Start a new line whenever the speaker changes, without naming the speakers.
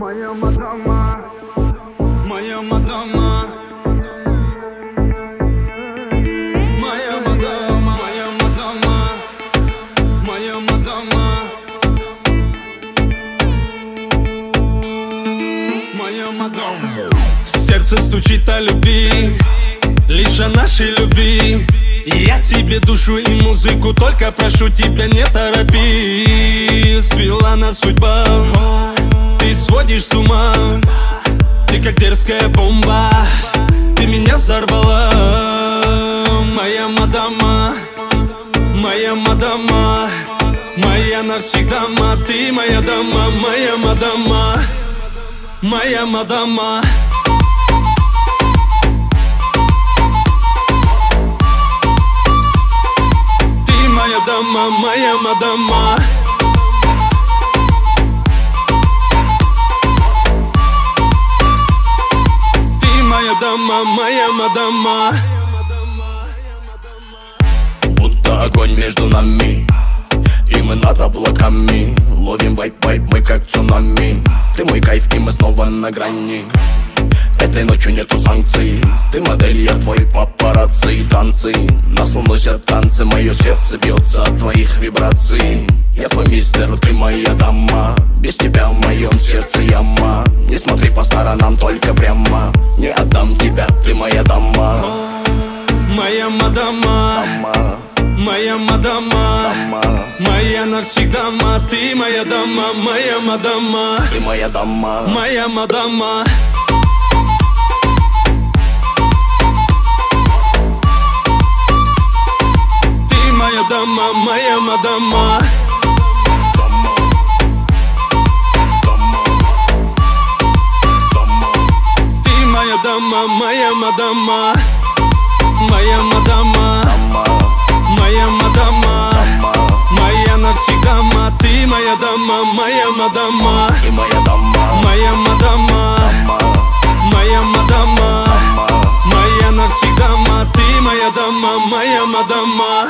Моя мадама, моя мадама, моя мадама, моя мадама, моя мадама, моя мадама. Сердце стучит о любви, лишь о нашей любви. Я тебе душу и музыку, только прошу тебя, не торопи. Свела нас судьба, ты сводишь с ума. Ты как дерзкая бомба, ты меня взорвала. Моя мадама, моя мадама, моя навсегда, ты моя дама, моя мадама, моя мадама. Моя дама, моя мадама. Ты моя дама, моя мадама.
Будто огонь между нами, и мы над облаками. Ловим вайп-вайп, мы как цунами. Ты мой кайф, и мы снова на грани. Этой ночью нету санкций. Ты модель, я твой папарацци. Танцы, нас уносят танцы. Мое сердце бьется от твоих вибраций. Я твой мистер, ты моя дама. Без тебя в моем сердце яма. Не смотри по сторонам, только прямо. Не отдам тебя, ты моя дама.
Моя мадама, моя мадама, моя навсегда, ты моя дама, моя мадама.
Ты моя дама,
моя мадама. Моя дама, моя мадама. Ты моя дама, моя мадама. Моя мадама, моя мадама, моя навсегда, ты моя дама, моя мадама.
ты моя дама,
моя мадама, моя мадама, моя навсегда, ты моя дама, моя мадама.